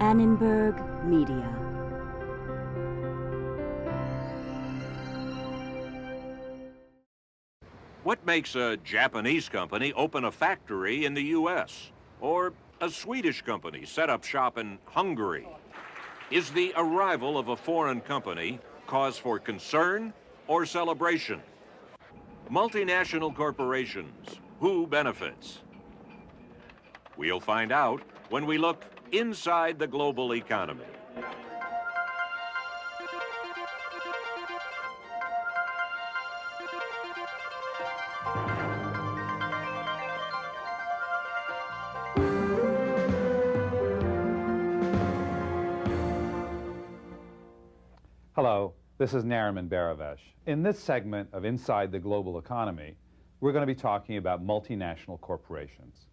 Annenberg Media. What makes a Japanese company open a factory in the U.S. or a Swedish company set up shop in Hungary? Is the arrival of a foreign company cause for concern or celebration? Multinational corporations, who benefits? We'll find out when we look inside the global economy. Hello, this is Nariman Baravesh. In this segment of Inside the Global Economy, we're going to be talking about multinational corporations.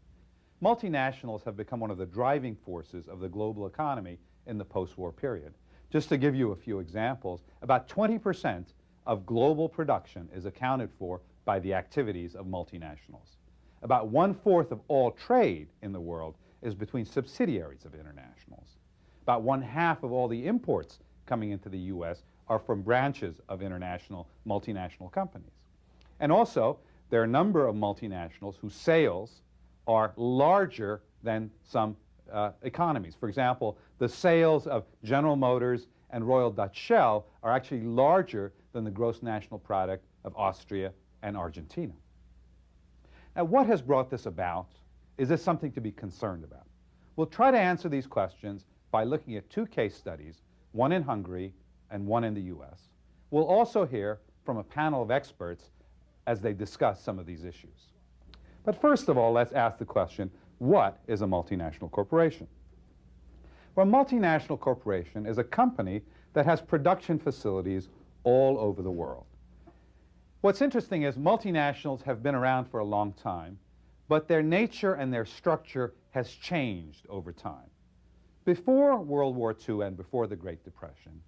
Multinationals have become one of the driving forces of the global economy in the post-war period. Just to give you a few examples, about 20% of global production is accounted for by the activities of multinationals. About 1/4 of all trade in the world is between subsidiaries of internationals. About 1/2 of all the imports coming into the U.S. are from branches of international multinational companies. And also, there are a number of multinationals whose sales are larger than some economies. For example, the sales of General Motors and Royal Dutch Shell are actually larger than the gross national product of Austria and Argentina. Now, what has brought this about? Is this something to be concerned about? We'll try to answer these questions by looking at two case studies, one in Hungary and one in the U.S. We'll also hear from a panel of experts as they discuss some of these issues. But first of all, let's ask the question, what is a multinational corporation? Well, a multinational corporation is a company that has production facilities all over the world. What's interesting is multinationals have been around for a long time, but their nature and their structure has changed over time. Before World War II and before the Great Depression,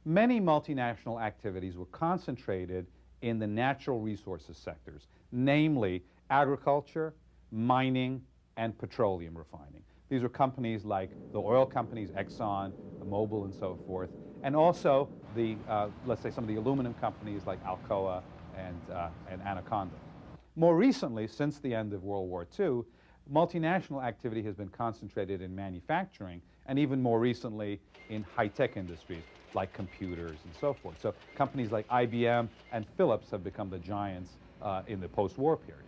many multinational activities were concentrated in the natural resources sectors, namely agriculture, mining, and petroleum refining. These were companies like the oil companies, Exxon, Mobil, and so forth, and also the, let's say, some of the aluminum companies like Alcoa and Anaconda. More recently, since the end of World War II, multinational activity has been concentrated in manufacturing, and even more recently in high-tech industries like computers and so forth. So companies like IBM and Philips have become the giants in the post-war period.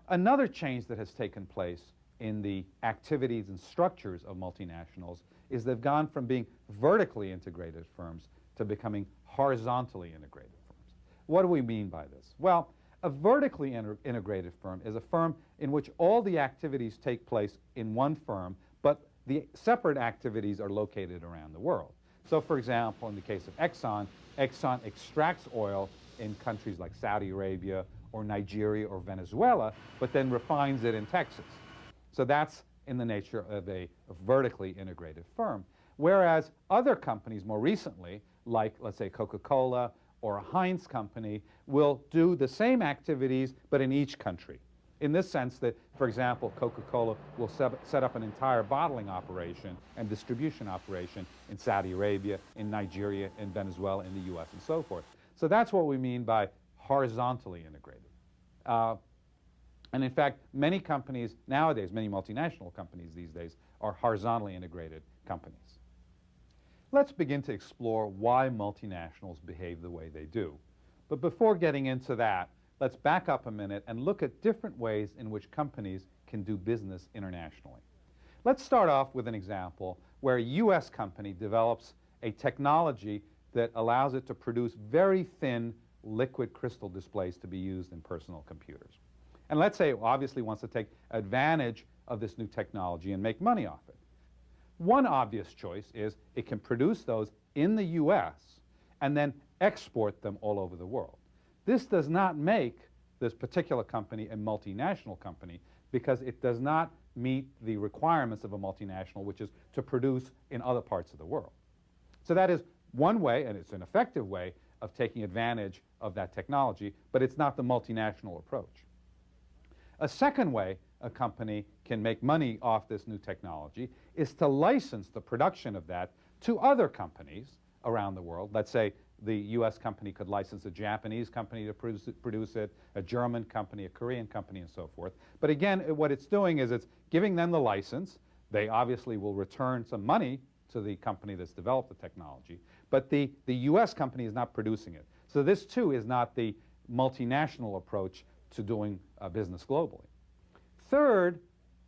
Another change that has taken place in the activities and structures of multinationals is they've gone from being vertically integrated firms to becoming horizontally integrated firms. What do we mean by this? Well, a vertically integrated firm is a firm in which all the activities take place in one firm, but the separate activities are located around the world. So, for example, in the case of Exxon, Exxon extracts oil in countries like Saudi Arabia or Nigeria or Venezuela, but then refines it in Texas. So that's in the nature of a vertically integrated firm. Whereas other companies more recently, like, let's say, Coca-Cola or a Heinz company, will do the same activities, but in each country. In this sense that, for example, Coca-Cola will set up an entire bottling operation and distribution operation in Saudi Arabia, in Nigeria, in Venezuela, in the U.S., and so forth. So that's what we mean by horizontally integrated. And in fact, many companies nowadays, many multinational companies these days, are horizontally integrated companies. Let's begin to explore why multinationals behave the way they do. But before getting into that, let's back up a minute and look at different ways in which companies can do business internationally. Let's start off with an example where a U.S. company develops a technology that allows it to produce very thin liquid crystal displays to be used in personal computers. And let's say it obviously wants to take advantage of this new technology and make money off it. One obvious choice is it can produce those in the U.S. and then export them all over the world. This does not make this particular company a multinational company because it does not meet the requirements of a multinational, which is to produce in other parts of the world. So that is one way, and it's an effective way, of taking advantage of that technology, but it's not the multinational approach. A second way a company can make money off this new technology is to license the production of that to other companies around the world. Let's say the U.S. company could license a Japanese company to produce it, a German company, a Korean company, and so forth. But again, what it's doing is it's giving them the license. They obviously will return some money to the company that's developed the technology, but the U.S. company is not producing it. So this, too, is not the multinational approach to doing business globally. Third,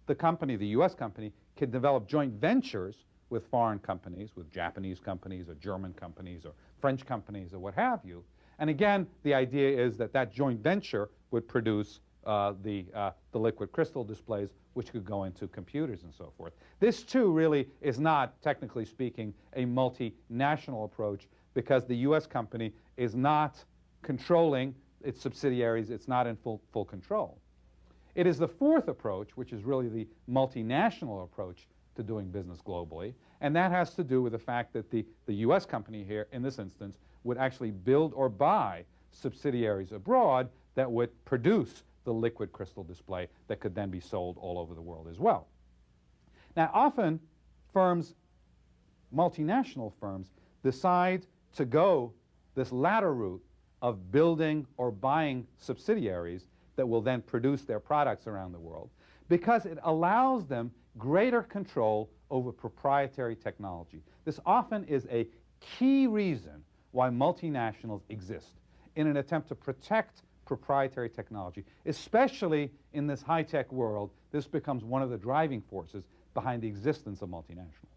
the company, the U.S. company, can develop joint ventures with foreign companies, with Japanese companies or German companies or French companies or what have you. And again, the idea is that that joint venture would produce the liquid crystal displays, which could go into computers and so forth. This, too, really is not, technically speaking, a multinational approach because the U.S. company is not controlling its subsidiaries. It's not in full control. It is the fourth approach, which is really the multinational approach to doing business globally, and that has to do with the fact that the U.S. company here, in this instance, would actually build or buy subsidiaries abroad that would produce the liquid crystal display that could then be sold all over the world as well. Now, often firms, multinational firms, decide to go this latter route of building or buying subsidiaries that will then produce their products around the world because it allows them greater control over proprietary technology. This often is a key reason why multinationals exist in an attempt to protect proprietary technology. Especially in this high-tech world, this becomes one of the driving forces behind the existence of multinationals.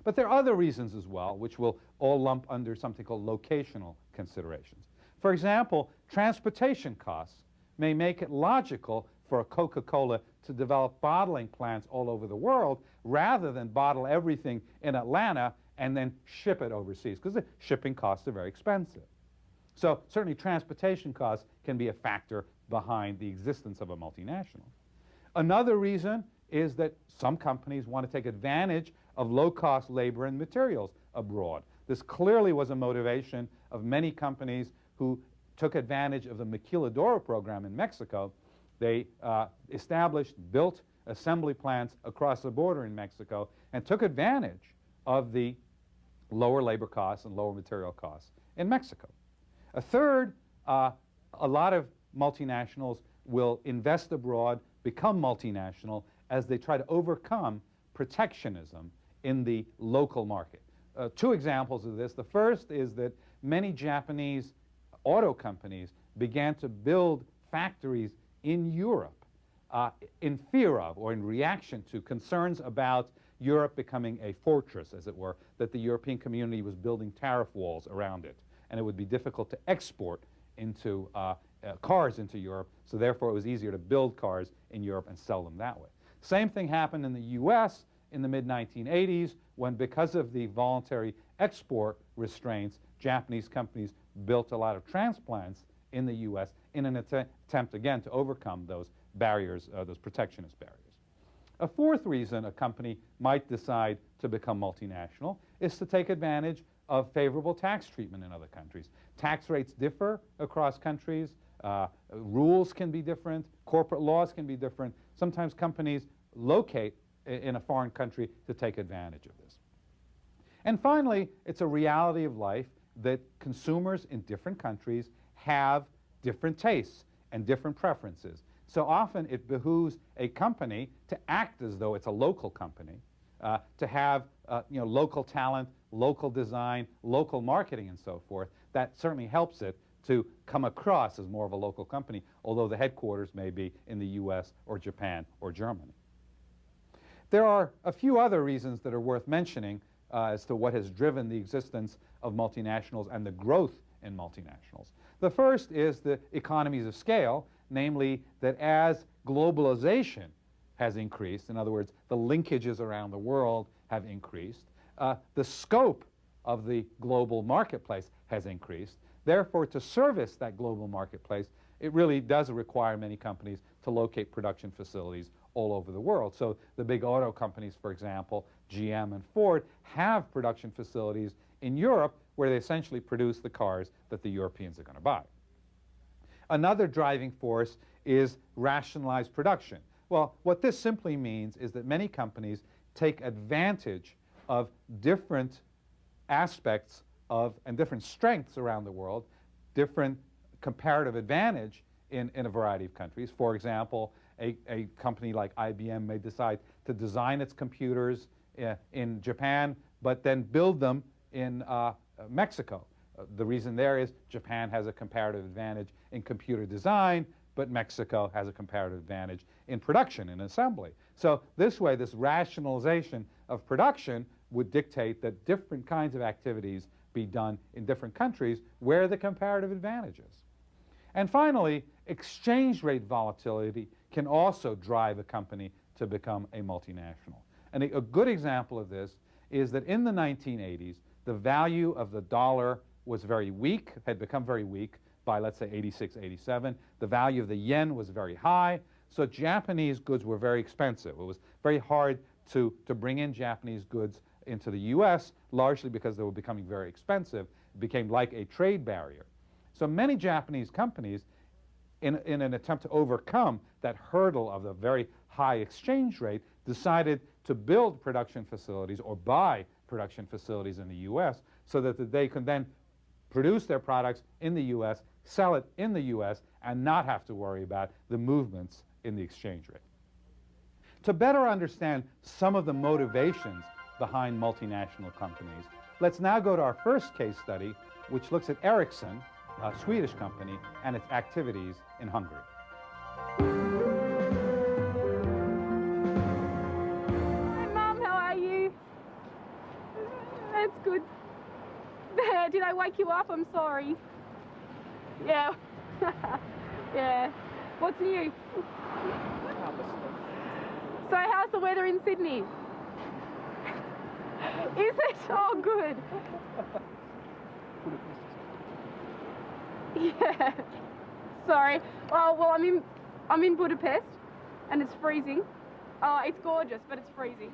But there are other reasons as well, which will all lump under something called locational considerations. For example, transportation costs may make it logical for a Coca-Cola to develop bottling plants all over the world rather than bottle everything in Atlanta and then ship it overseas, because the shipping costs are very expensive. So certainly transportation costs can be a factor behind the existence of a multinational. Another reason is that some companies want to take advantage of low-cost labor and materials abroad. This clearly was a motivation of many companies who took advantage of the Maquiladora program in Mexico. They established, built assembly plants across the border in Mexico and took advantage of the lower labor costs and lower material costs in Mexico. A third, a lot of multinationals will invest abroad, become multinational, as they try to overcome protectionism in the local market. Two examples of this. The first is that many Japanese auto companies began to build factories in Europe in fear of or in reaction to concerns about Europe becoming a fortress, as it were, that the European community was building tariff walls around it, and it would be difficult to export into cars into Europe, so therefore it was easier to build cars in Europe and sell them that way. Same thing happened in the U.S. in the mid-1980s when, because of the voluntary export restraints, Japanese companies built a lot of transplants in the U.S. in an attempt, again, to overcome those barriers, those protectionist barriers. A fourth reason a company might decide to become multinational is to take advantage of favorable tax treatment in other countries. Tax rates differ across countries. Rules can be different. Corporate laws can be different. Sometimes companies locate in a foreign country to take advantage of this. And finally, it's a reality of life that consumers in different countries have different tastes and different preferences. So often it behooves a company to act as though it's a local company, to have local talent, local design, local marketing, and so forth. That certainly helps it to come across as more of a local company, although the headquarters may be in the U.S. or Japan or Germany. There are a few other reasons that are worth mentioning as to what has driven the existence of multinationals and the growth in multinationals. The first is the economies of scale, namely that as globalization has increased, in other words, the linkages around the world have increased, the scope of the global marketplace has increased. Therefore, to service that global marketplace, it really does require many companies to locate production facilities all over the world. So the big auto companies, for example, GM and Ford, have production facilities in Europe where they essentially produce the cars that the Europeans are going to buy. Another driving force is rationalized production. Well, what this simply means is that many companies take advantage of different aspects of and different strengths around the world, different comparative advantage in a variety of countries. For example, a company like IBM may decide to design its computers in Japan, but then build them in Mexico. The reason there is Japan has a comparative advantage in computer design, but Mexico has a comparative advantage in production and assembly. So this way, this rationalization of production would dictate that different kinds of activities be done in different countries where the comparative advantage is. And finally, exchange rate volatility can also drive a company to become a multinational. And a good example of this is that in the 1980s, the value of the dollar was very weak, had become very weak by, let's say, 86, 87. The value of the yen was very high, so Japanese goods were very expensive. It was very hard to bring in Japanese goods into the US, largely because they were becoming very expensive. It became like a trade barrier. So many Japanese companies, in an attempt to overcome that hurdle of the very high exchange rate, decided to build production facilities or buy production facilities in the US so that they could then produce their products in the US, sell it in the US, and not have to worry about the movements in the exchange rate. To better understand some of the motivations behind multinational companies, let's now go to our first case study, which looks at Ericsson, a Swedish company, and its activities in Hungary. Hi, Mum, how are you? That's good. Did I wake you up? I'm sorry. Yeah. Yeah. What's new? So how's the weather in Sydney? Is it? Oh, good. Yeah. Sorry. Oh, well, I'm in Budapest, and it's freezing. Oh, it's gorgeous, but it's freezing.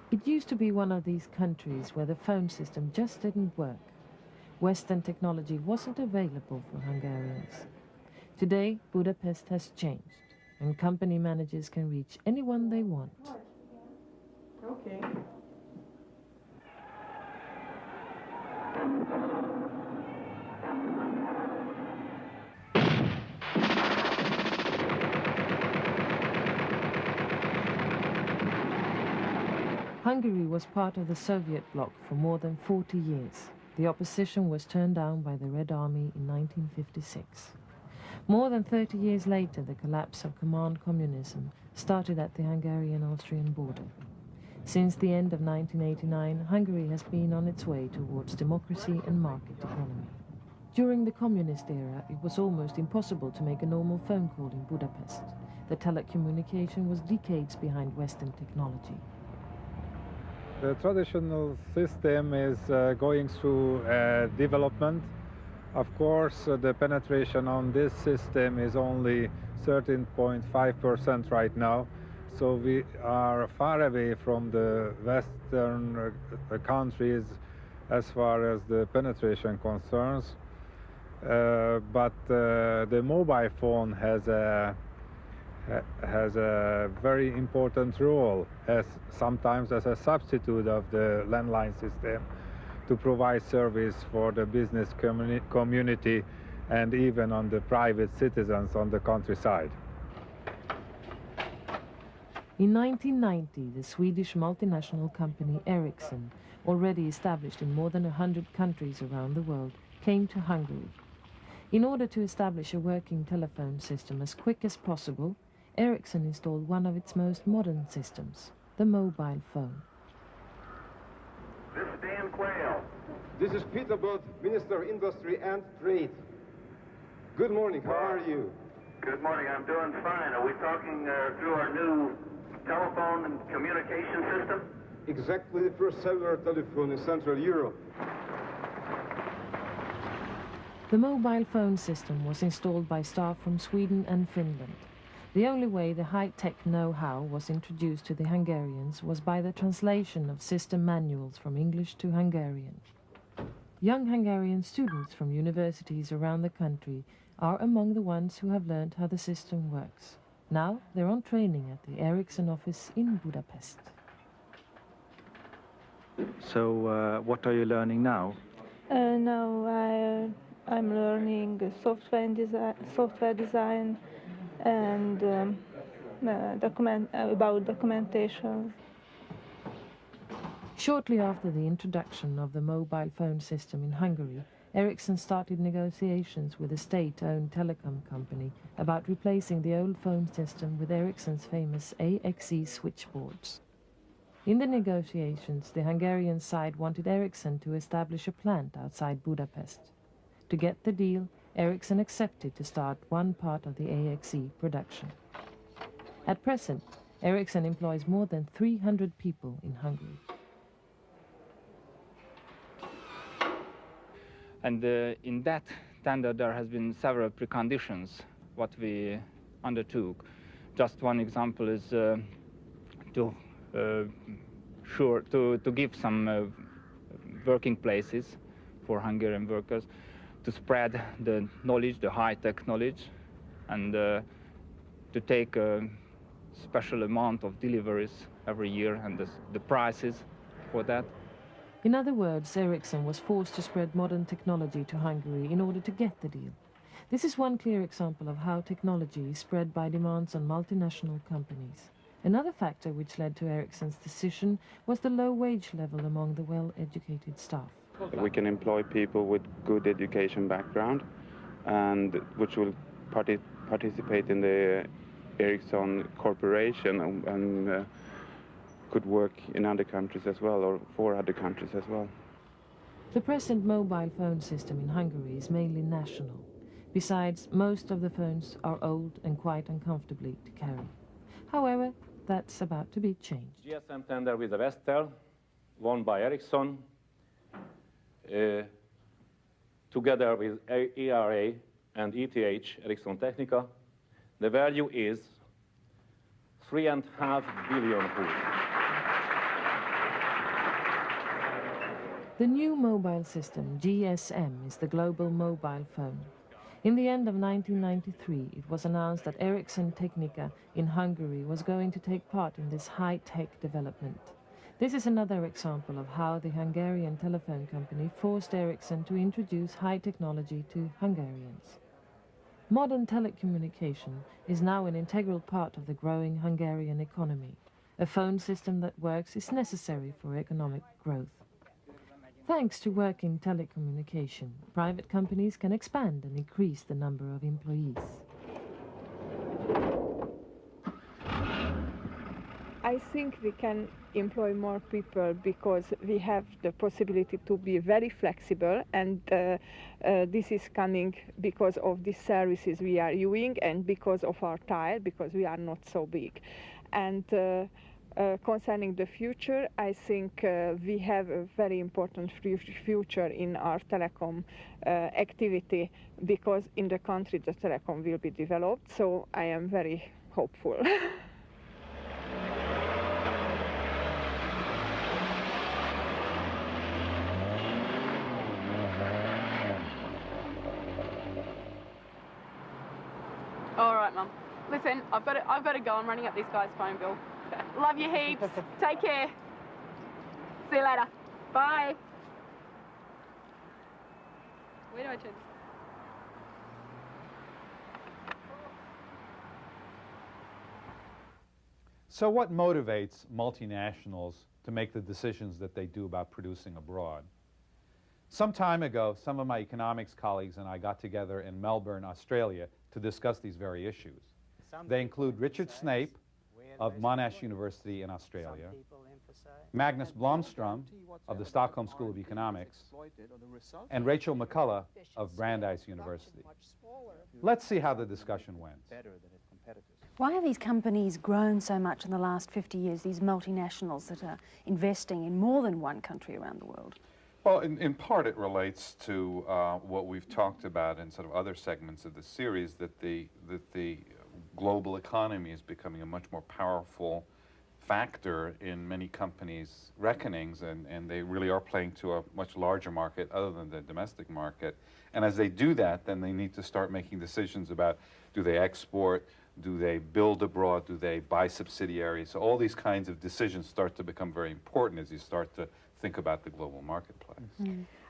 It used to be one of these countries where the phone system just didn't work. Western technology wasn't available for Hungarians. Today, Budapest has changed, and company managers can reach anyone they want. Okay. Hungary was part of the Soviet bloc for more than 40 years. The opposition was turned down by the Red Army in 1956. More than 30 years later, the collapse of command communism started at the Hungarian-Austrian border. Since the end of 1989, Hungary has been on its way towards democracy and market economy. During the communist era, it was almost impossible to make a normal phone call in Budapest. The telecommunication was decades behind Western technology. The traditional system is going through development. Of course, the penetration on this system is only 13.5% right now, so we are far away from the Western countries as far as the penetration concerns. But the mobile phone has a very important role, sometimes as a substitute of the landline system, to provide service for the business community and even on the private citizens on the countryside. In 1990, the Swedish multinational company Ericsson, already established in more than 100 countries around the world, came to Hungary. In order to establish a working telephone system as quick as possible, Ericsson installed one of its most modern systems, the mobile phone. This is Dan Quayle. This is Peter Budd, Minister of Industry and Trade. Good morning, how are you? Good morning, I'm doing fine. Are we talking through our new telephone and communication system? Exactly, the first cellular telephone in Central Europe. The mobile phone system was installed by staff from Sweden and Finland. The only way the high-tech know-how was introduced to the Hungarians was by the translation of system manuals from English to Hungarian. Young Hungarian students from universities around the country are among the ones who have learned how the system works. Now they're on training at the Ericsson office in Budapest. So what are you learning now? Now I'm learning software design and about documentation. Shortly after the introduction of the mobile phone system in Hungary, Ericsson started negotiations with a state-owned telecom company about replacing the old phone system with Ericsson's famous AXE switchboards. In the negotiations, the Hungarian side wanted Ericsson to establish a plant outside Budapest. To get the deal, Ericsson accepted to start one part of the AXE production. At present, Ericsson employs more than 300 people in Hungary. And in that tender there has been several preconditions what we undertook. Just one example is to give some working places for Hungarian workers, to spread the knowledge, the high-tech knowledge, and to take a special amount of deliveries every year, and the prices for that. In other words, Ericsson was forced to spread modern technology to Hungary in order to get the deal. This is one clear example of how technology is spread by demands on multinational companies. Another factor which led to Ericsson's decision was the low wage level among the well-educated staff. We can employ people with good education background and which will participate in the Ericsson Corporation and could work in other countries as well, or for other countries as well. The present mobile phone system in Hungary is mainly national. Besides, most of the phones are old and quite uncomfortably to carry. However, that's about to be changed. GSM tender with the Vestel, won by Ericsson, together with ERA and ETH, Ericsson Technica. The value is 3.5 billion. The new mobile system, GSM, is the global mobile phone. In the end of 1993, it was announced that Ericsson Technica in Hungary was going to take part in this high-tech development. This is another example of how the Hungarian telephone company forced Ericsson to introduce high technology to Hungarians. Modern telecommunication is now an integral part of the growing Hungarian economy. A phone system that works is necessary for economic growth. Thanks to working telecommunication, private companies can expand and increase the number of employees. I think we can employ more people because we have the possibility to be very flexible, and this is coming because of the services we are using and because of our tile, because we are not so big. And concerning the future, I think we have a very important future in our telecom activity, because in the country the telecom will be developed, so I am very hopeful. All right, Mum. Listen, I've got to go. I'm running up this guy's phone bill. Love you heaps. Take care. See you later. Bye. Where do I turn this? So what motivates multinationals to make the decisions that they do about producing abroad? Some time ago, some of my economics colleagues and I got together in Melbourne, Australia, to discuss these very issues. They include Richard Snape of Monash University in Australia, Magnus Blomstrom of the Stockholm School of Economics, and Rachel McCullough of Brandeis University. Let's see how the discussion went. Why have these companies grown so much in the last 50 years, these multinationals that are investing in more than one country around the world? Well, in part it relates to what we've talked about in sort of other segments of the series, that the global economy is becoming a much more powerful factor in many companies' reckonings, and they really are playing to a much larger market other than the domestic market. And as they do that, then they need to start making decisions about, do they export, Do they build abroad? Do they buy subsidiaries? So all these kinds of decisions start to become very important as you start to think about the global marketplace.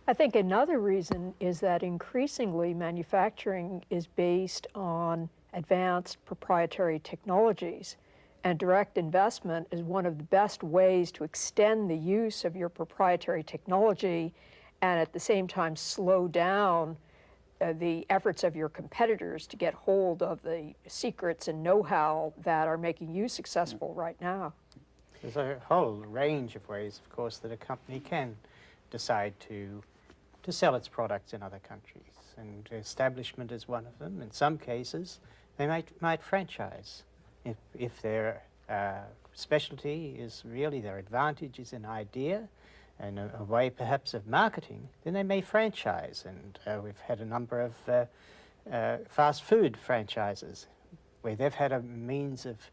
I think another reason is that increasingly manufacturing is based on advanced proprietary technologies, and direct investment is one of the best ways to extend the use of your proprietary technology and at the same time slow down the efforts of your competitors to get hold of the secrets and know-how that are making you successful right now. There's a whole range of ways, of course, that a company can decide to sell its products in other countries, and establishment is one of them. In some cases, they might franchise. If their specialty is really their advantage is an idea and a way perhaps of marketing, then they may franchise. And we've had a number of fast food franchises where they've had a means of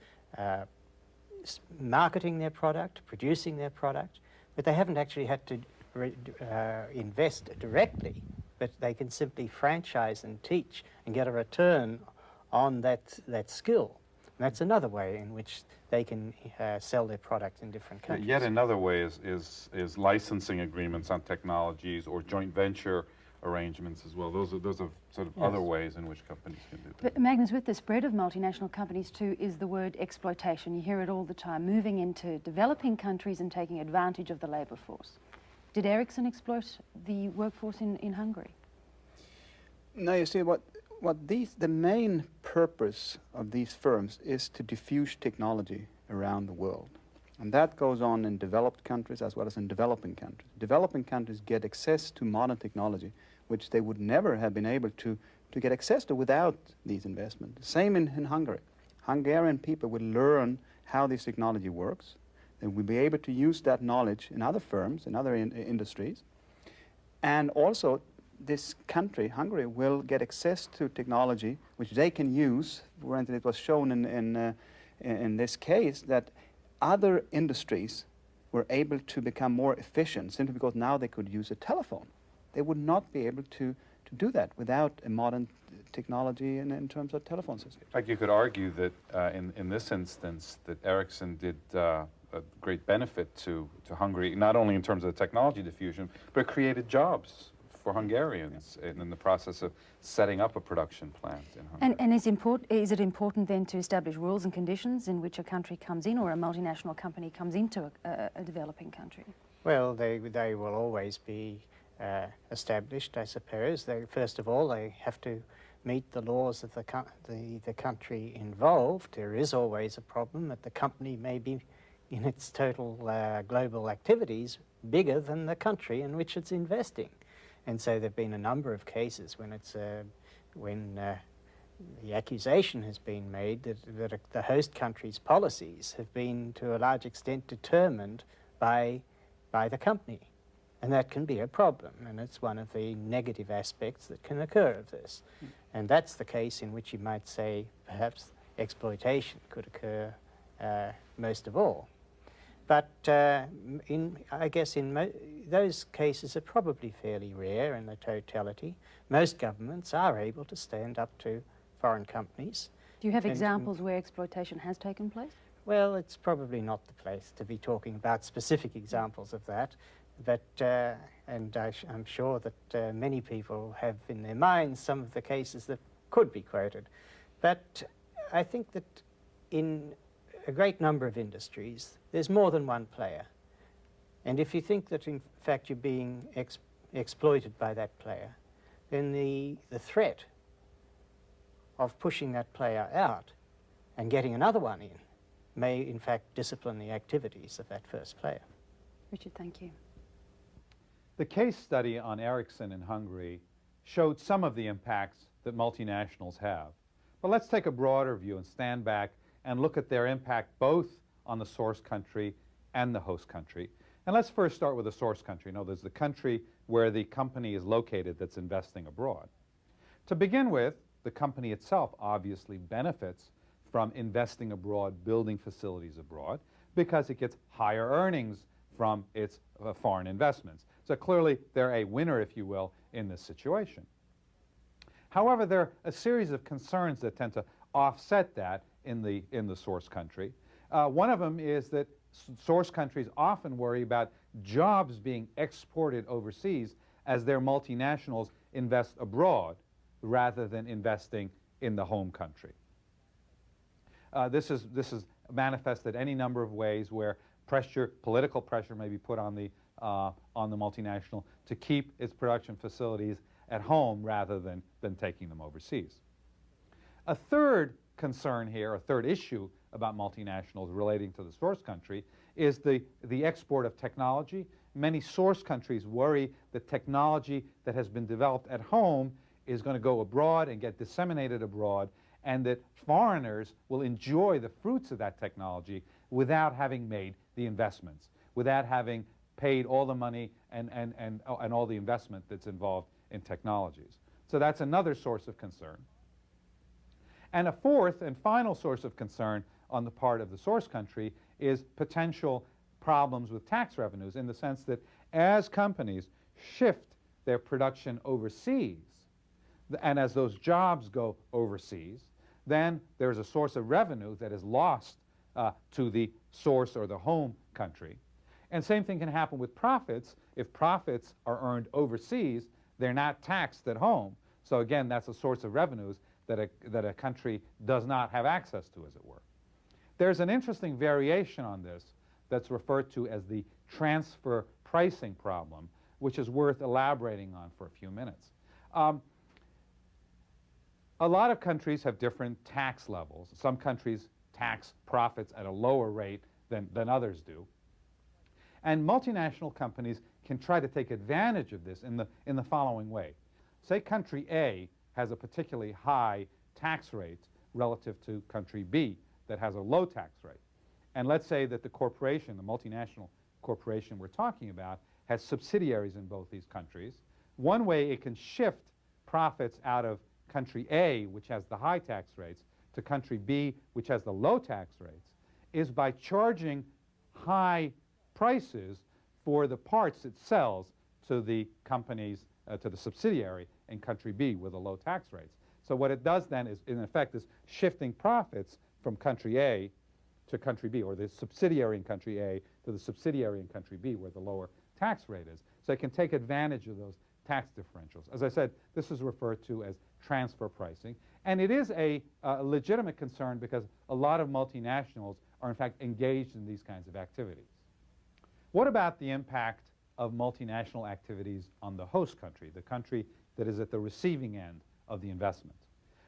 marketing their product, producing their product, but they haven't actually had to invest directly, but they can simply franchise and teach and get a return on that skill. And that's another way in which they can sell their product in different countries. Yet another way is licensing agreements on technologies or joint venture arrangements as well. Those are sort of other ways in which companies can do that. But Magnus, with the spread of multinational companies too is the word exploitation. You hear it all the time, moving into developing countries and taking advantage of the labour force. Did Ericsson exploit the workforce in Hungary? No, you see, the main purpose of these firms is to diffuse technology around the world. And that goes on in developed countries as well as in developing countries. Developing countries get access to modern technology, which they would never have been able to get access to without these investments. Same in Hungary. Hungarian people will learn how this technology works. They will be able to use that knowledge in other firms, in other industries. And also, this country, Hungary, will get access to technology which they can use. For instance, it was shown in this case that other industries were able to become more efficient simply because now they could use a telephone. They would not be able to do that without a modern technology in terms of telephone systems. In fact, you could argue that in this instance that Ericsson did a great benefit to Hungary, not only in terms of the technology diffusion, but it created jobs for Hungarians in the process of setting up a production plant in Hungary. And is it important then to establish rules and conditions in which a country comes in or a multinational company comes into a developing country? Well, they will always be established, I suppose. First of all, they have to meet the laws of the country involved. There is always a problem that the company may be, in its total global activities, bigger than the country in which it's investing. And so there have been a number of cases when the accusation has been made that the host country's policies have been to a large extent determined by the company. And that can be a problem, and it's one of the negative aspects that can occur of this. And that's the case in which you might say perhaps exploitation could occur most of all. But I guess those cases are probably fairly rare in the totality. Most governments are able to stand up to foreign companies. Do you have examples where exploitation has taken place? Well, it's probably not the place to be talking about specific examples of that. But, and I'm sure that many people have in their minds some of the cases that could be quoted. But I think that in a great number of industries, there's more than one player. And if you think that, in fact, you're being exploited by that player, then the threat of pushing that player out and getting another one in may, in fact, discipline the activities of that first player. Richard, thank you. The case study on Ericsson in Hungary showed some of the impacts that multinationals have. But let's take a broader view and stand back and look at their impact both on the source country and the host country. And let's first start with the source country. No, there's the country where the company is located that's investing abroad. To begin with, the company itself obviously benefits from investing abroad, building facilities abroad, because it gets higher earnings from its foreign investments. So clearly they're a winner, if you will, in this situation. However, there are a series of concerns that tend to offset that in the source country. One of them is that source countries often worry about jobs being exported overseas as their multinationals invest abroad rather than investing in the home country. This is manifested any number of ways where political pressure may be put on the multinational to keep its production facilities at home rather than taking them overseas. A third concern here, a third issue about multinationals relating to the source country is the export of technology. Many source countries worry that technology that has been developed at home is going to go abroad and get disseminated abroad, and that foreigners will enjoy the fruits of that technology without having made the investments, without having paid all the money and all the investment that's involved in technologies. So that's another source of concern. And a fourth and final source of concern on the part of the source country is potential problems with tax revenues, in the sense that as companies shift their production overseas, and as those jobs go overseas, then there's a source of revenue that is lost to the source or the home country. And same thing can happen with profits. If profits are earned overseas, they're not taxed at home. So again, that's a source of revenues that a country does not have access to, as it were. There's an interesting variation on this that's referred to as the transfer pricing problem, which is worth elaborating on for a few minutes. A lot of countries have different tax levels. Some countries tax profits at a lower rate than others do. And multinational companies can try to take advantage of this in the following way. Say country A has a particularly high tax rate relative to country B that has a low tax rate. And let's say that the corporation, the multinational corporation we're talking about, has subsidiaries in both these countries. One way it can shift profits out of country A, which has the high tax rates, to country B, which has the low tax rates, is by charging high prices for the parts it sells to the companies, to the subsidiary in country B with the low tax rates. So what it does then is, in effect, is shifting profits from country A to country B, or the subsidiary in country A to the subsidiary in country B where the lower tax rate is. So it can take advantage of those tax differentials. As I said, this is referred to as transfer pricing. And it is a legitimate concern because a lot of multinationals are in fact engaged in these kinds of activities. What about the impact of multinational activities on the host country, the country that is at the receiving end of the investment?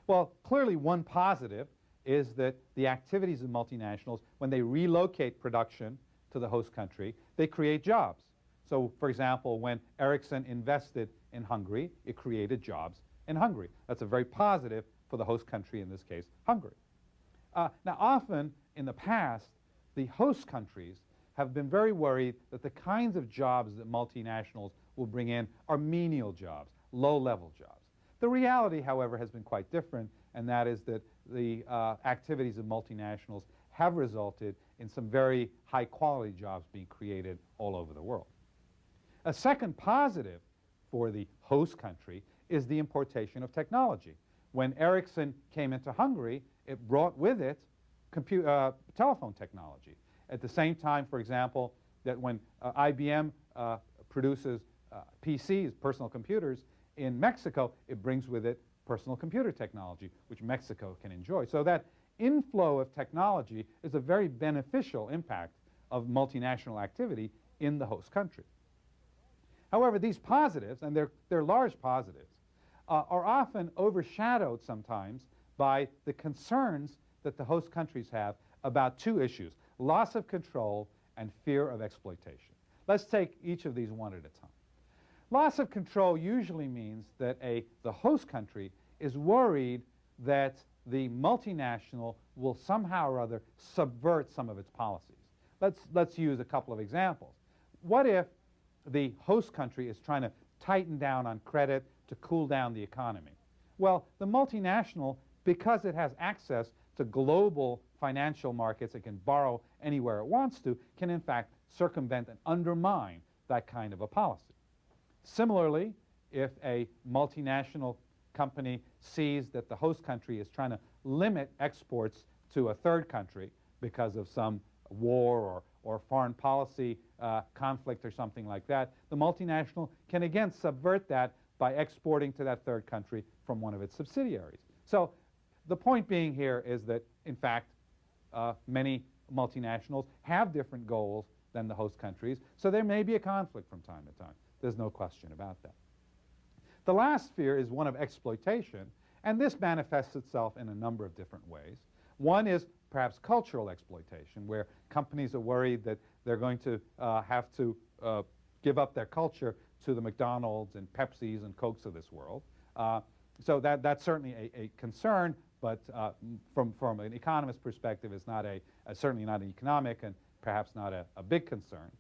Well, clearly one positive is that the activities of multinationals, when they relocate production to the host country, they create jobs. So, for example, when Ericsson invested in Hungary, it created jobs in Hungary. That's a very positive for the host country, in this case, Hungary. Now, often in the past, the host countries have been very worried that the kinds of jobs that multinationals will bring in are menial jobs, low-level jobs. The reality, however, has been quite different, and that is that the activities of multinationals have resulted in some very high-quality jobs being created all over the world. A second positive for the host country is the importation of technology. When Ericsson came into Hungary, it brought with it telephone technology. At the same time, for example, that when IBM produces PCs, personal computers, in Mexico, it brings with it personal computer technology, which Mexico can enjoy. So that inflow of technology is a very beneficial impact of multinational activity in the host country. However, these positives, and they're large positives, are often overshadowed sometimes by the concerns that the host countries have about two issues: loss of control and fear of exploitation. Let's take each of these one at a time. Loss of control usually means that the host country is worried that the multinational will somehow or other subvert some of its policies. Let's use a couple of examples. What if the host country is trying to tighten down on credit to cool down the economy? Well, the multinational, because it has access to global financial markets, it can borrow anywhere it wants to, can in fact circumvent and undermine that kind of a policy. Similarly, if a multinational company sees that the host country is trying to limit exports to a third country because of some war or foreign policy conflict or something like that, the multinational can again subvert that by exporting to that third country from one of its subsidiaries. So the point being here is that, in fact, many multinationals have different goals than the host countries, so there may be a conflict from time to time. There's no question about that. The last sphere is one of exploitation, and this manifests itself in a number of different ways. One is perhaps cultural exploitation, where companies are worried that they're going to have to give up their culture to the McDonald's and Pepsis and Cokes of this world. So that's certainly a concern, but from an economist perspective, it's not certainly not an economic and perhaps not a big concern.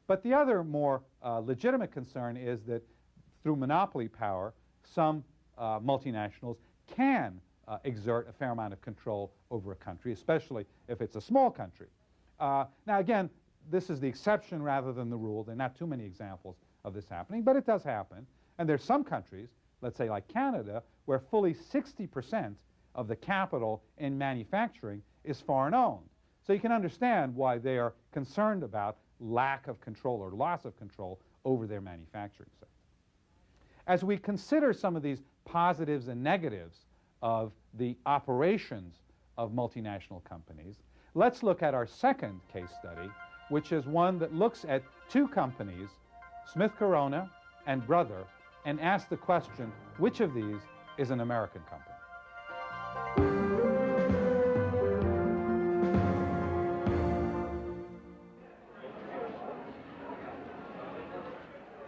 But the other more legitimate concern is that through monopoly power, some multinationals can exert a fair amount of control over a country, especially if it's a small country. Now again, this is the exception rather than the rule. There are not too many examples of this happening, but it does happen. And there's some countries, let's say like Canada, where fully 60% of the capital in manufacturing is foreign owned. So you can understand why they are concerned about lack of control or loss of control over their manufacturing sector. As we consider some of these positives and negatives of the operations of multinational companies, let's look at our second case study, which is one that looks at two companies, Smith Corona and Brother, and asks the question, which of these is an American company?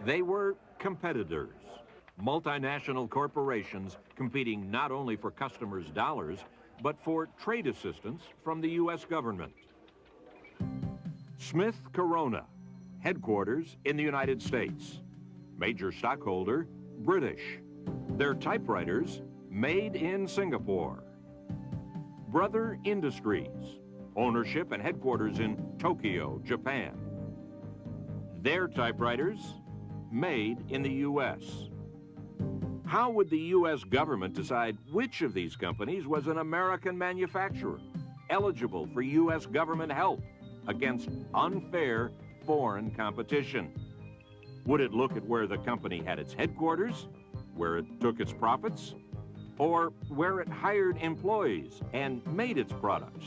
They were competitors, multinational corporations competing not only for customers' dollars, but for trade assistance from the U.S. government. Smith Corona, headquarters in the United States. Major stockholder, British. Their typewriters, made in Singapore. Brother Industries, ownership and headquarters in Tokyo, Japan. Their typewriters, made in the U.S. How would the U.S. government decide which of these companies was an American manufacturer, eligible for U.S. government help against unfair foreign competition? Would it look at where the company had its headquarters, where it took its profits, or where it hired employees and made its products?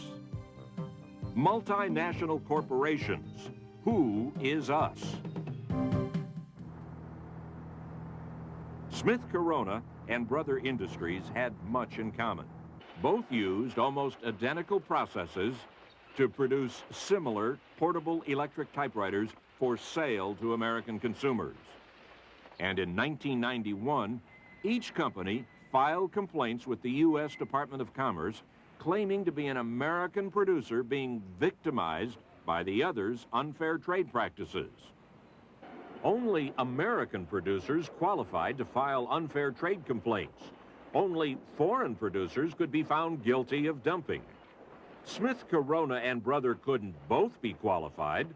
Multinational corporations, who is us? Smith Corona and Brother Industries had much in common. Both used almost identical processes to produce similar portable electric typewriters for sale to American consumers. And in 1991, each company filed complaints with the U.S. Department of Commerce claiming to be an American producer being victimized by the other's unfair trade practices. Only American producers qualified to file unfair trade complaints. Only foreign producers could be found guilty of dumping. Smith Corona and Brother couldn't both be qualified,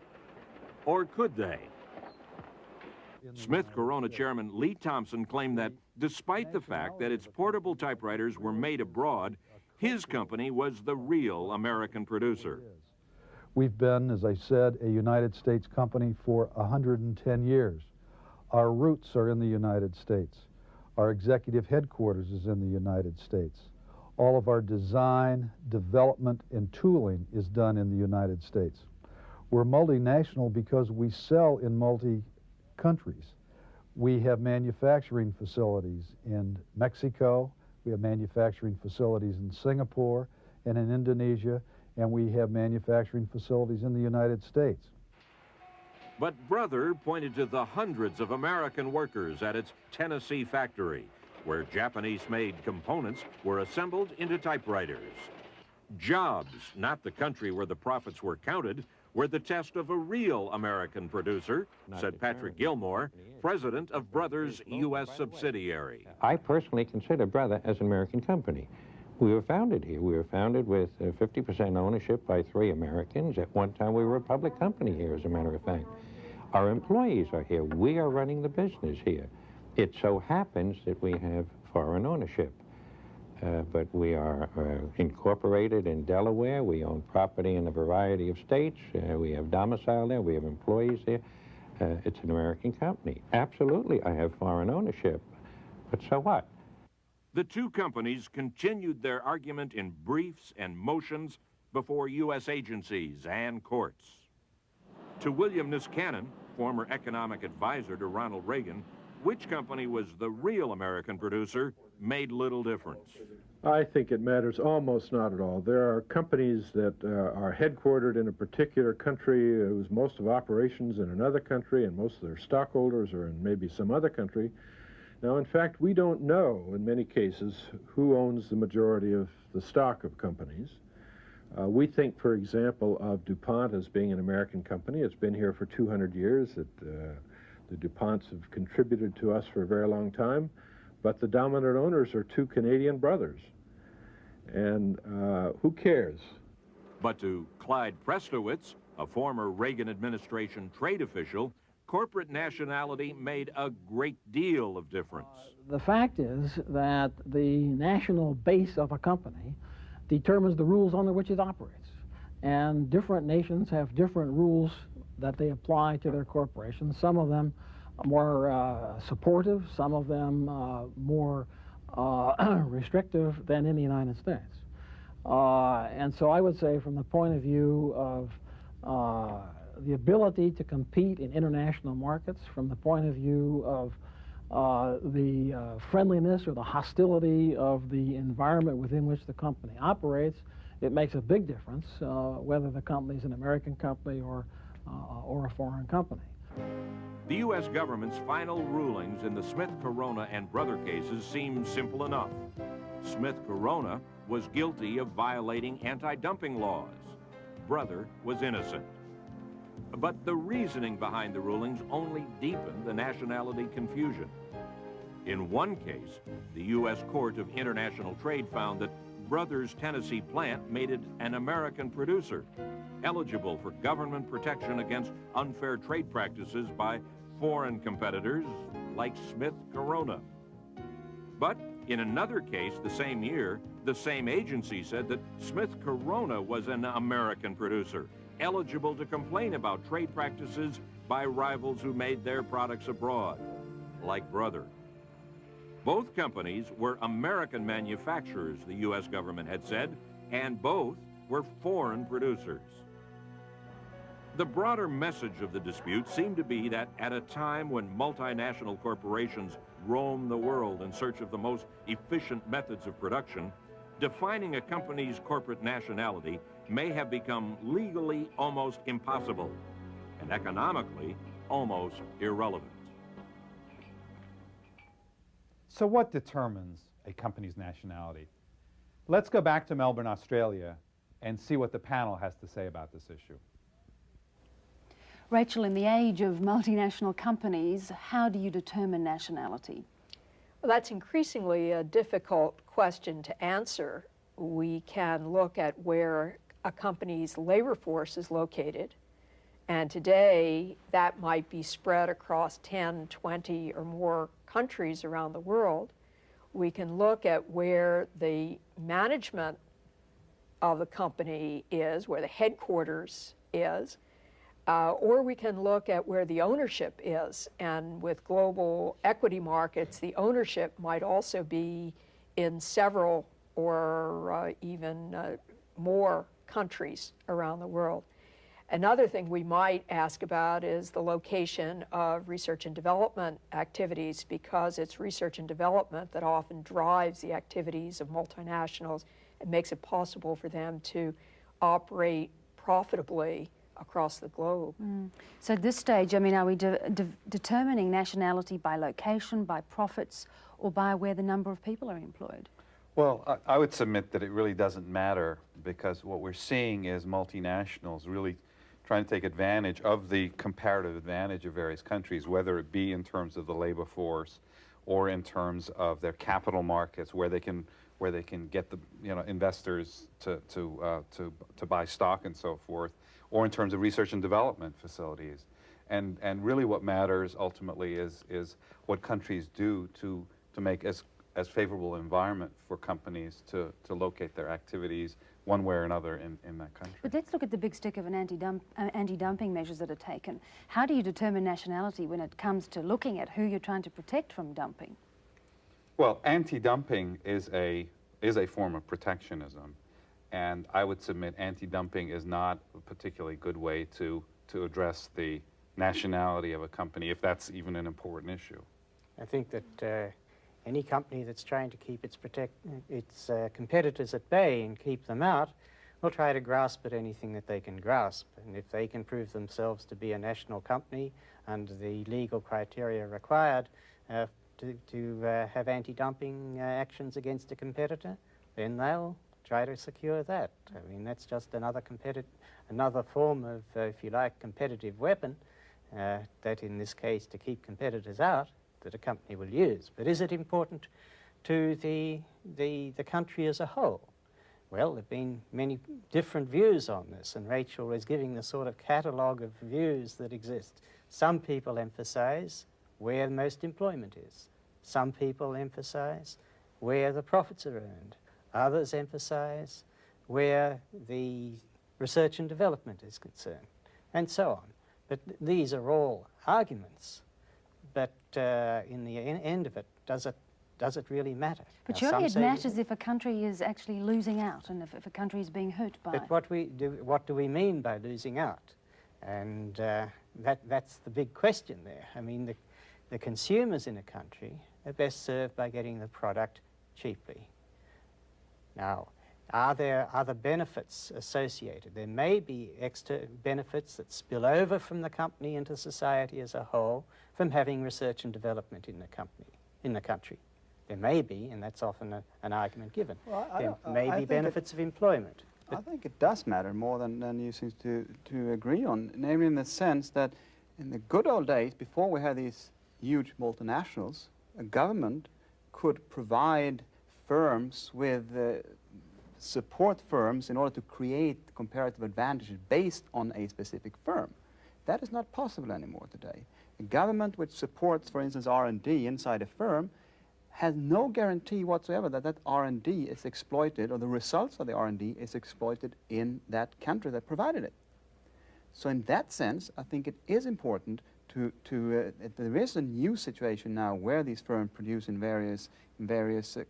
or could they? Smith Corona chairman Lee Thompson claimed that despite the fact that its portable typewriters were made abroad, his company was the real American producer. We've been, as I said, a United States company for 110 years. Our roots are in the United States. Our executive headquarters is in the United States. All of our design, development, and tooling is done in the United States. We're multinational because we sell in multi-countries. We have manufacturing facilities in Mexico, we have manufacturing facilities in Singapore and in Indonesia, and we have manufacturing facilities in the United States. But Brother pointed to the hundreds of American workers at its Tennessee factory, where Japanese-made components were assembled into typewriters. Jobs, not the country where the profits were counted, were the test of a real American producer, said Patrick Gilmore, president of Brother's U.S. subsidiary. I personally consider Brother as an American company. We were founded here. We were founded with 50% ownership by 3 Americans. At one time, we were a public company here, as a matter of fact. Our employees are here. We are running the business here. It so happens that we have foreign ownership. But we are incorporated in Delaware. We own property in a variety of states. We have domicile there. We have employees there. It's an American company. Absolutely, I have foreign ownership. But so what? The two companies continued their argument in briefs and motions before U.S. agencies and courts. To William Niskanen, former economic advisor to Ronald Reagan, which company was the real American producer made little difference. I think it matters almost not at all. There are companies that are headquartered in a particular country whose most of operations in another country, and most of their stockholders are in maybe some other country. Now, in fact, we don't know in many cases who owns the majority of the stock of companies. We think, for example, of DuPont as being an American company. It's been here for 200 years. The DuPonts have contributed to us for a very long time, but the dominant owners are two Canadian brothers. And who cares? But to Clyde Prestowitz, a former Reagan administration trade official, corporate nationality made a great deal of difference. The fact is that the national base of a company determines the rules under which it operates. And different nations have different rules that they apply to their corporations. Some of them are more supportive, some of them more restrictive than in the United States. And so I would say from the point of view of the ability to compete in international markets, from the point of view of the friendliness or the hostility of the environment within which the company operates, it makes a big difference whether the company is an American company or a foreign company. The U.S. government's final rulings in the Smith-Corona and Brother cases seem simple enough. Smith-Corona was guilty of violating anti-dumping laws. Brother was innocent. But the reasoning behind the rulings only deepened the nationality confusion. In one case, the U.S. Court of International Trade found that Brother's Tennessee plant made it an American producer, eligible for government protection against unfair trade practices by foreign competitors like Smith-Corona. But in another case the same year, the same agency said that Smith-Corona was an American producer, eligible to complain about trade practices by rivals who made their products abroad, like Brother. Both companies were American manufacturers, the U.S. government had said, and both were foreign producers. The broader message of the dispute seemed to be that at a time when multinational corporations roam the world in search of the most efficient methods of production, defining a company's corporate nationality may have become legally almost impossible and economically almost irrelevant. So what determines a company's nationality? Let's go back to Melbourne, Australia, and see what the panel has to say about this issue. Rachel, in the age of multinational companies, how do you determine nationality? Well, that's increasingly a difficult question to answer. We can look at where a company's labor force is located, and today that might be spread across 10, 20 or more countries around the world. We can look at where the management of the company is, where the headquarters is, or we can look at where the ownership is. And with global equity markets, the ownership might also be in several or even more countries around the world. Another thing we might ask about is the location of research and development activities, because it's research and development that often drives the activities of multinationals and makes it possible for them to operate profitably across the globe. So at this stage, I mean, are we determining nationality by location, by profits, or by where the number of people are employed? Well, I would submit that it really doesn't matter, because what we're seeing is multinationals really trying to take advantage of the comparative advantage of various countries, whether it be in terms of the labor force or in terms of their capital markets, where they can get the investors to buy stock and so forth, or in terms of research and development facilities. And really what matters ultimately is what countries do to make as as favorable environment for companies to locate their activities one way or another in that country. But let's look at the big stick of an anti-dumping measures that are taken. How do you determine nationality when it comes to looking at who you're trying to protect from dumping? Well, anti-dumping is a form of protectionism, and I would submit anti-dumping is not a particularly good way to address the nationality of a company, if that's even an important issue. I think that any company that's trying to keep its competitors at bay and keep them out will try to grasp at anything that they can grasp. And if they can prove themselves to be a national company under the legal criteria required to have anti-dumping actions against a competitor, then they'll try to secure that. I mean, that's just another form of, if you like, competitive weapon that in this case to keep competitors out that a company will use. But is it important to the country as a whole? Well, there have been many different views on this, and Rachel was giving the sort of catalogue of views that exist. Some people emphasize where most employment is. Some people emphasize where the profits are earned. Others emphasize where the research and development is concerned, and so on. But these are all arguments. But in the end of it, does it really matter? But surely it matters if a country is actually losing out and if a country is being hurt by it. But what do we mean by losing out? And that's the big question there. I mean, the consumers in a country are best served by getting the product cheaply. Now, are there other benefits associated? There may be extra benefits that spill over from the company into society as a whole from having research and development in the country. There may be, and that's often an argument given. Well, there may be benefits of employment. I think it does matter more than you seem to agree on, namely in the sense that in the good old days, before we had these huge multinationals, a government could provide firms with support firms in order to create comparative advantages based on a specific firm. That is not possible anymore today. A government which supports, for instance, R&D inside a firm has no guarantee whatsoever that that R&D is exploited, or the results of the R&D is exploited in that country that provided it. So in that sense, I think it is important there is a new situation now where these firms produce in various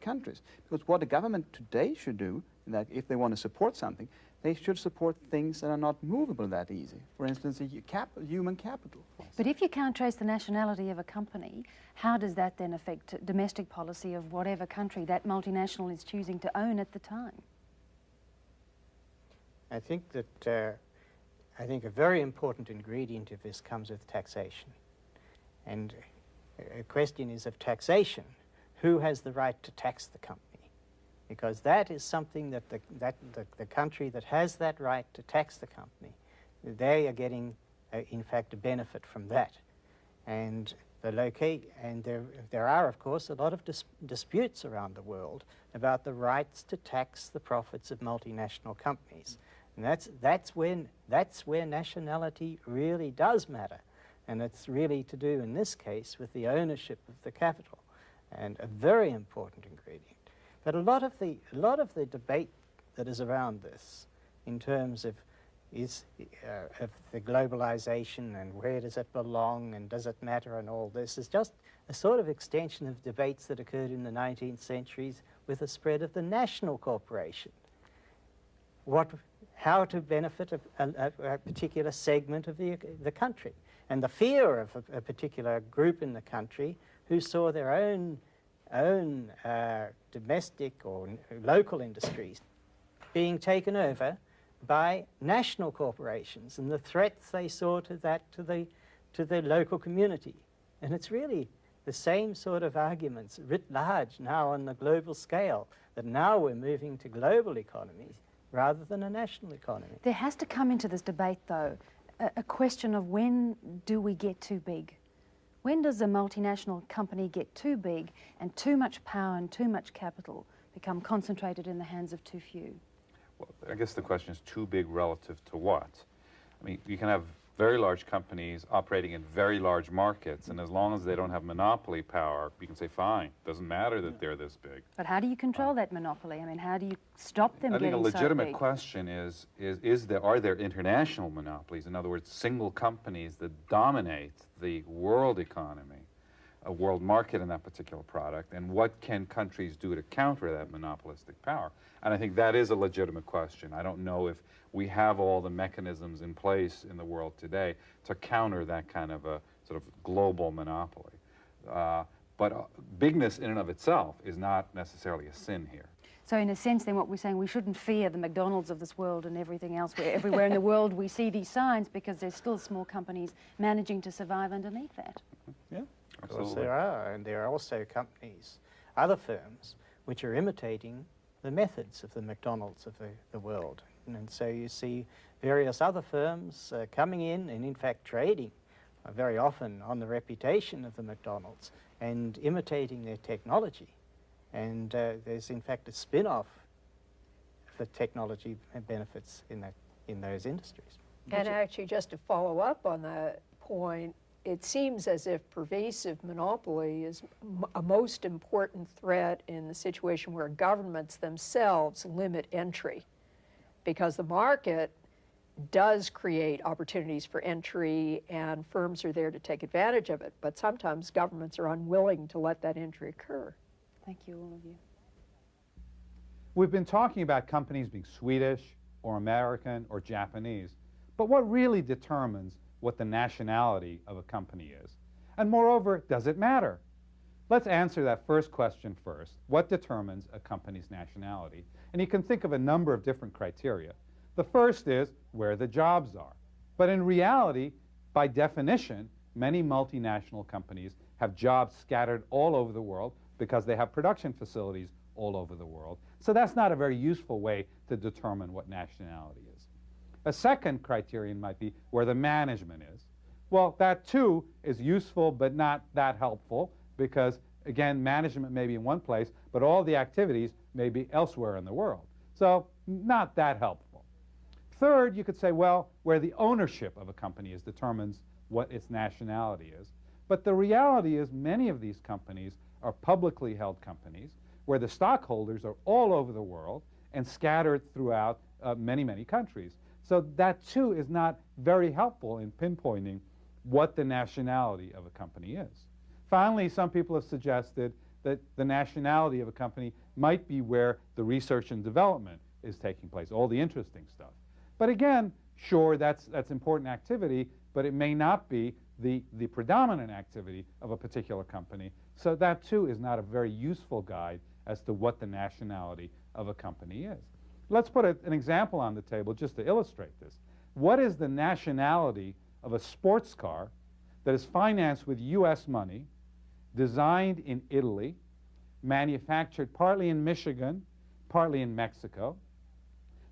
countries. Because what the government today should do, that if they want to support something, they should support things that are not movable that easy. For instance, human capital. But if you can't trace the nationality of a company, how does that then affect domestic policy of whatever country that multinational is choosing to own at the time? I think that a very important ingredient of this comes with taxation. And a question is of taxation. Who has the right to tax the company? Because that is something that the country that has that right to tax the company, they are getting, in fact, a benefit from that. And there are, of course, a lot of disputes around the world about the rights to tax the profits of multinational companies. And that's where nationality really does matter. And it's really to do, in this case, with the ownership of the capital, and a very important ingredient. But a lot of the debate that is around this, in terms of of the globalization and where does it belong and does it matter and all this, is just a sort of extension of debates that occurred in the 19th centuries with the spread of the national corporation. How to benefit a particular segment of the country, and the fear of a particular group in the country who saw their own domestic or local industries being taken over by national corporations, and the threats they saw to the local community. And it's really the same sort of arguments writ large now on the global scale, that now we're moving to global economies rather than a national economy. There has to come into this debate, though, a question of when do we get too big? When does a multinational company get too big and too much power and too much capital become concentrated in the hands of too few? Well, I guess the question is too big relative to what? I mean, you can have very large companies operating in very large markets, and as long as they don't have monopoly power, you can say, fine, doesn't matter that they're this big. But how do you control that monopoly? I mean, how do you stop them I think getting a legitimate so big? question are there international monopolies? In other words, single companies that dominate the world economy, a world market in that particular product, and what can countries do to counter that monopolistic power? And I think that is a legitimate question. I don't know if we have all the mechanisms in place in the world today to counter that kind of a sort of global monopoly. But bigness in and of itself is not necessarily a sin here. So in a sense, then, what we're saying, we shouldn't fear the McDonald's of this world and everything else, where everywhere in the world we see these signs, because there's still small companies managing to survive underneath that. Yeah, of course there are, and there are also companies, other firms, which are imitating the methods of the McDonald's of the world. And so you see various other firms coming in fact trading very often on the reputation of the McDonald's and imitating their technology. And there's in fact a spin-off of the technology benefits in those industries. And actually, just to follow up on that point, it seems as if pervasive monopoly is a most important threat in the situation where governments themselves limit entry, because the market does create opportunities for entry and firms are there to take advantage of it, but sometimes governments are unwilling to let that entry occur. Thank you, all of you. We've been talking about companies being Swedish or American or Japanese, but what really determines what the nationality of a company is? And moreover, does it matter? Let's answer that first question first. What determines a company's nationality? And you can think of a number of different criteria. The first is where the jobs are. But in reality, by definition, many multinational companies have jobs scattered all over the world because they have production facilities all over the world. So that's not a very useful way to determine what nationality is. A second criterion might be where the management is. Well, that too is useful but not that helpful because, again, management may be in one place, but all the activities may be elsewhere in the world. So not that helpful. Third, you could say, well, where the ownership of a company is determines what its nationality is. But the reality is many of these companies are publicly held companies where the stockholders are all over the world and scattered throughout many, many countries. So that too is not very helpful in pinpointing what the nationality of a company is. Finally, some people have suggested that the nationality of a company might be where the research and development is taking place, all the interesting stuff. But again, sure, that's important activity, but it may not be the predominant activity of a particular company. So that too is not a very useful guide as to what the nationality of a company is. Let's put an example on the table just to illustrate this. What is the nationality of a sports car that is financed with U.S. money, designed in Italy, manufactured partly in Michigan, partly in Mexico,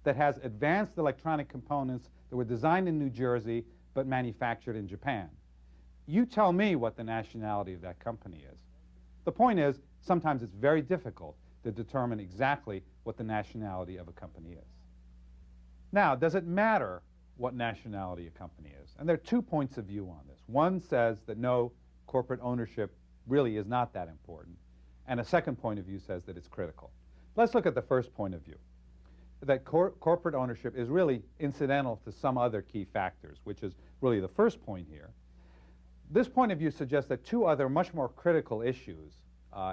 that has advanced electronic components that were designed in New Jersey but manufactured in Japan? You tell me what the nationality of that company is. The point is, sometimes it's very difficult to determine exactly what the nationality of a company is. Now, does it matter what nationality a company is? And there are 2 points of view on this. One says that no, corporate ownership really is not that important. And a second point of view says that it's critical. Let's look at the first point of view, that corporate ownership is really incidental to some other key factors, which is really the first point here. This point of view suggests that 2 other much more critical issues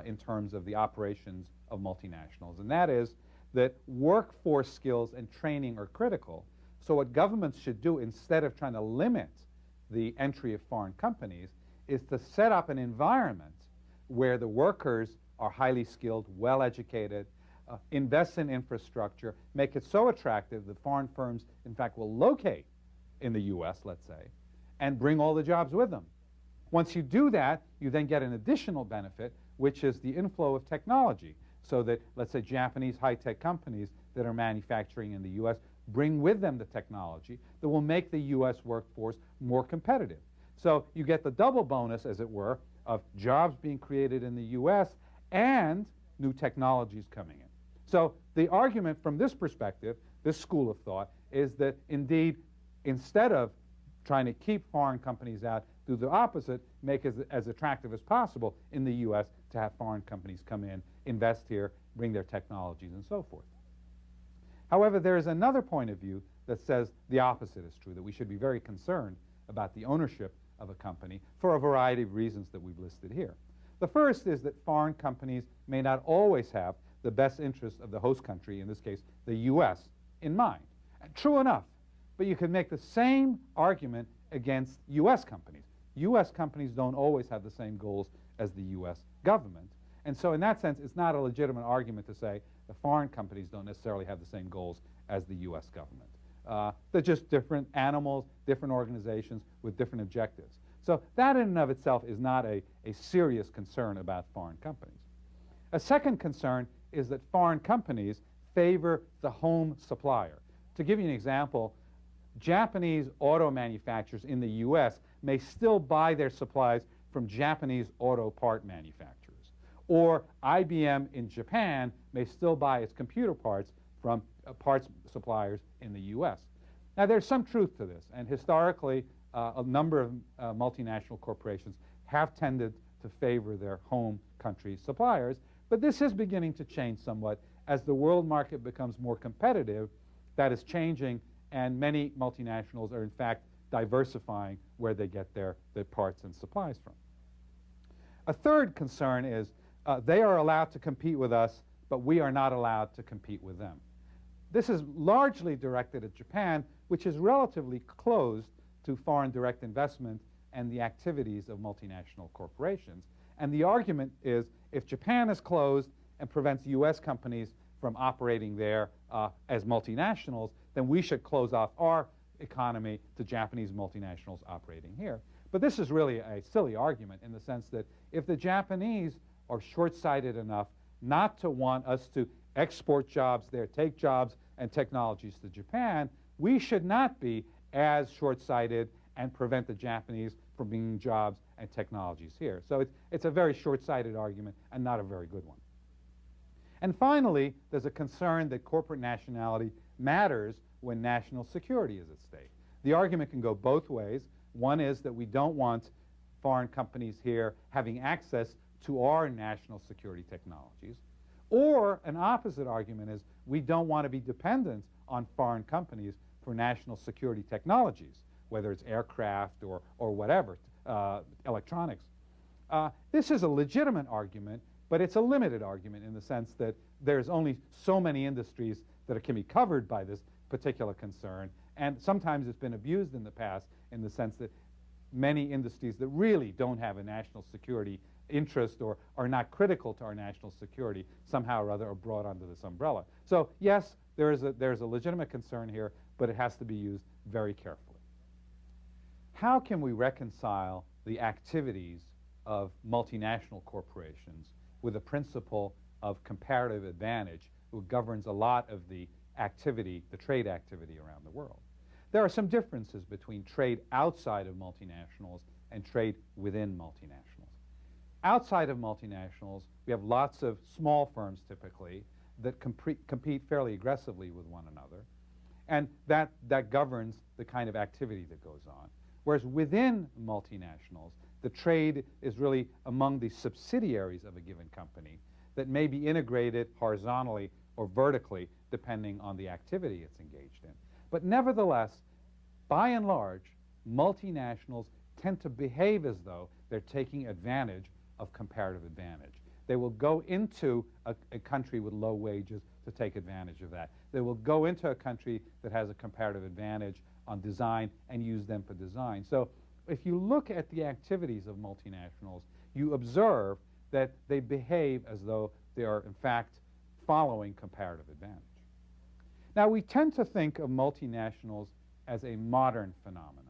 in terms of the operations of multinationals, and that is that workforce skills and training are critical. So what governments should do, instead of trying to limit the entry of foreign companies, is to set up an environment where the workers are highly skilled, well-educated, invest in infrastructure, make it so attractive that foreign firms, in fact, will locate in the U.S., let's say, and bring all the jobs with them. Once you do that, you then get an additional benefit, which is the inflow of technology, so that, let's say, Japanese high-tech companies that are manufacturing in the U.S. bring with them the technology that will make the U.S. workforce more competitive. So you get the double bonus, as it were, of jobs being created in the U.S. and new technologies coming in. So the argument from this perspective, this school of thought, is that indeed, instead of trying to keep foreign companies out, do the opposite, make it as attractive as possible in the U.S. to have foreign companies come in, invest here, bring their technologies, and so forth. However, there is another point of view that says the opposite is true, that we should be very concerned about the ownership of a company for a variety of reasons that we've listed here. The first is that foreign companies may not always have the best interest of the host country, in this case the U.S., in mind. And true enough, but you can make the same argument against U.S. companies. U.S. companies don't always have the same goals as the U.S. government. And so in that sense, it's not a legitimate argument to say the foreign companies don't necessarily have the same goals as the U.S. government. They're just different animals, different organizations with different objectives. So that in and of itself is not a serious concern about foreign companies. A second concern is that foreign companies favor the home supplier. To give you an example, Japanese auto manufacturers in the U.S. may still buy their supplies from Japanese auto part manufacturers. Or IBM in Japan may still buy its computer parts from parts suppliers in the U.S. Now, there's some truth to this, and historically, a number of multinational corporations have tended to favor their home country suppliers, but this is beginning to change somewhat. As the world market becomes more competitive, that is changing, and many multinationals are in fact diversifying where they get their parts and supplies from. A third concern is they are allowed to compete with us, but we are not allowed to compete with them. This is largely directed at Japan, which is relatively closed to foreign direct investment and the activities of multinational corporations. And the argument is if Japan is closed and prevents U.S. companies from operating there as multinationals, then we should close off our economy to Japanese multinationals operating here. But this is really a silly argument in the sense that if the Japanese are short-sighted enough not to want us to export jobs there, take jobs and technologies to Japan, we should not be as short-sighted and prevent the Japanese from bringing jobs and technologies here. So it's a very short-sighted argument and not a very good one. And finally, there's a concern that corporate nationality matters when national security is at stake. The argument can go both ways. One is that we don't want foreign companies here having access to our national security technologies. Or an opposite argument is we don't want to be dependent on foreign companies for national security technologies, whether it's aircraft or whatever, electronics. This is a legitimate argument, but it's a limited argument in the sense that there's only so many industries that can be covered by this particular concern, and sometimes it's been abused in the past in the sense that many industries that really don't have a national security interest or are not critical to our national security somehow or other are brought under this umbrella. So yes, there's a legitimate concern here, but it has to be used very carefully. How can we reconcile the activities of multinational corporations with the principle of comparative advantage, which governs a lot of the activity, the trade activity around the world? There are some differences between trade outside of multinationals and trade within multinationals. Outside of multinationals, we have lots of small firms typically that compete fairly aggressively with one another, and that governs the kind of activity that goes on. Whereas within multinationals, the trade is really among the subsidiaries of a given company that may be integrated horizontally or vertically depending on the activity it's engaged in. But nevertheless, by and large, multinationals tend to behave as though they're taking advantage of comparative advantage. They will go into a country with low wages to take advantage of that. They will go into a country that has a comparative advantage on design and use them for design. So if you look at the activities of multinationals, you observe that they behave as though they are, in fact, following comparative advantage. Now, we tend to think of multinationals as a modern phenomenon,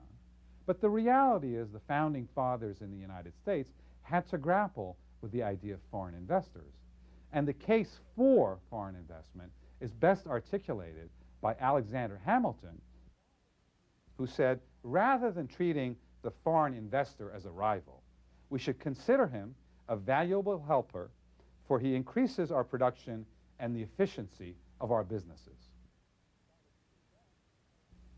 but the reality is the founding fathers in the United States had to grapple with the idea of foreign investors. And the case for foreign investment is best articulated by Alexander Hamilton, who said, rather than treating the foreign investor as a rival, we should consider him a valuable helper, for he increases our production and the efficiency of our businesses.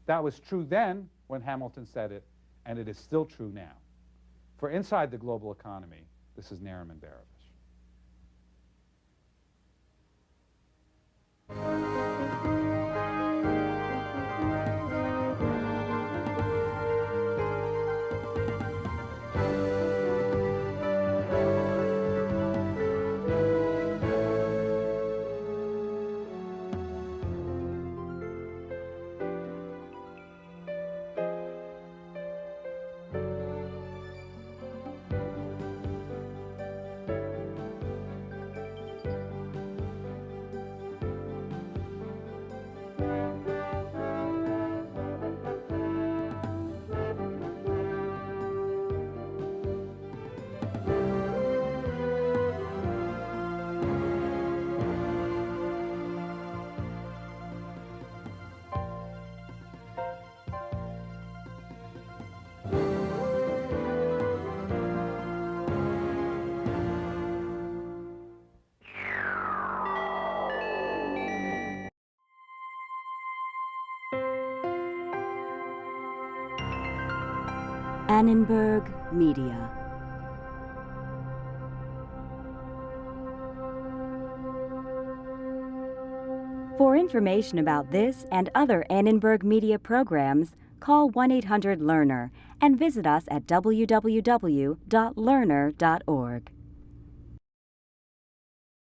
That was true then when Hamilton said it, and it is still true now. For Inside the Global Economy, this is Nariman Baravesh. Annenberg Media. For information about this and other Annenberg Media programs, call 1-800-LEARNER and visit us at www.learner.org.